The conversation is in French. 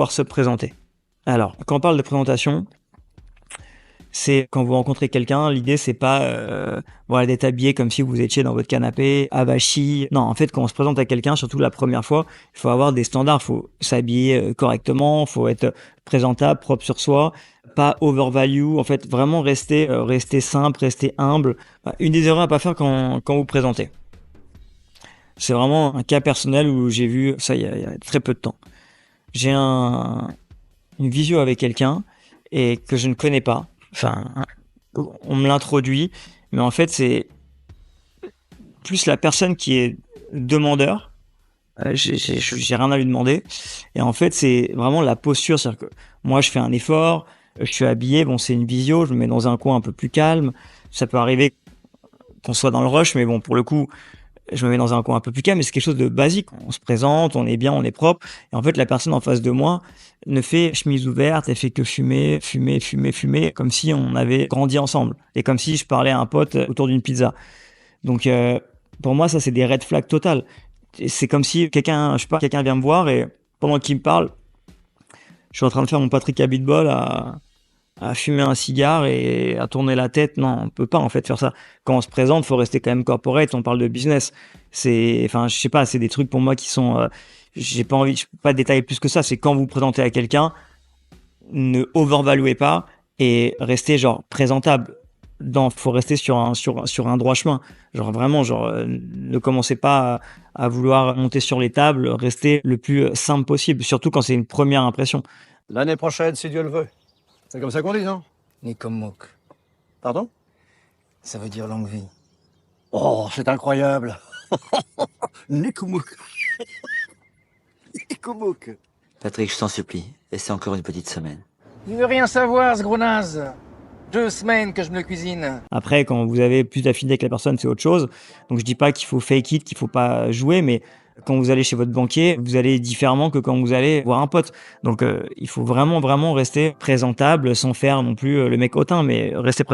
pouvoir se présenter. Alors, quand on parle de présentation, c'est quand vous rencontrez quelqu'un, l'idée c'est pas voilà, d'être habillé comme si vous étiez dans votre canapé, avachi. Non, en fait, quand on se présente à quelqu'un, surtout la première fois, il faut avoir des standards, il faut s'habiller correctement, il faut être présentable, propre sur soi, pas overvalue. En fait, vraiment rester simple, rester humble. Une des erreurs à pas faire quand vous présentez. C'est vraiment un cas personnel où j'ai vu ça il y a très peu de temps. J'ai une visio avec quelqu'un et que je ne connais pas. Enfin, on me l'introduit, mais en fait, c'est plus la personne qui est demandeur. J'ai rien à lui demander. Et en fait, c'est vraiment la posture. C'est-à-dire que moi, je fais un effort, je suis habillé, bon, c'est une visio, je me mets dans un coin un peu plus calme. Ça peut arriver qu'on soit dans le rush, mais bon, pour le coup, je me mets dans un coin un peu plus calme, mais c'est quelque chose de basique. On se présente, on est bien, on est propre. Et en fait, la personne en face de moi ne fait chemise ouverte, elle fait que fumer, comme si on avait grandi ensemble. Et comme si je parlais à un pote autour d'une pizza. Donc, pour moi, ça, c'est des red flags totales. C'est comme si quelqu'un vient me voir et pendant qu'il me parle, je suis en train de faire mon Patrick Abitbol à fumer un cigare et à tourner la tête. Non, on peut pas en fait faire ça. Quand on se présente, faut rester quand même corporate, on parle de business. Enfin, je sais pas, c'est des trucs pour moi qui sont, j'ai pas envie, je peux pas détailler plus que ça. C'est quand vous vous présentez à quelqu'un, ne overvaluez pas et restez genre présentable. Faut rester sur un droit chemin. Genre vraiment, ne commencez pas à vouloir monter sur les tables, restez le plus simple possible, surtout quand c'est une première impression. L'année prochaine, si Dieu le veut. C'est comme ça qu'on dit, non? Nikomok. Pardon? Ça veut dire longue vie. Oh, c'est incroyable. Nikomok. Nikomok. Patrick, je t'en supplie, essaie encore une petite semaine. Il veut rien savoir, ce gros naze. 2 semaines que je me le cuisine. Après, quand vous avez plus d'affinité avec la personne, c'est autre chose. Donc je dis pas qu'il faut fake it, qu'il faut pas jouer, mais quand vous allez chez votre banquier, vous allez différemment que quand vous allez voir un pote. Donc il faut vraiment rester présentable sans faire non plus le mec hautain, mais rester présentable.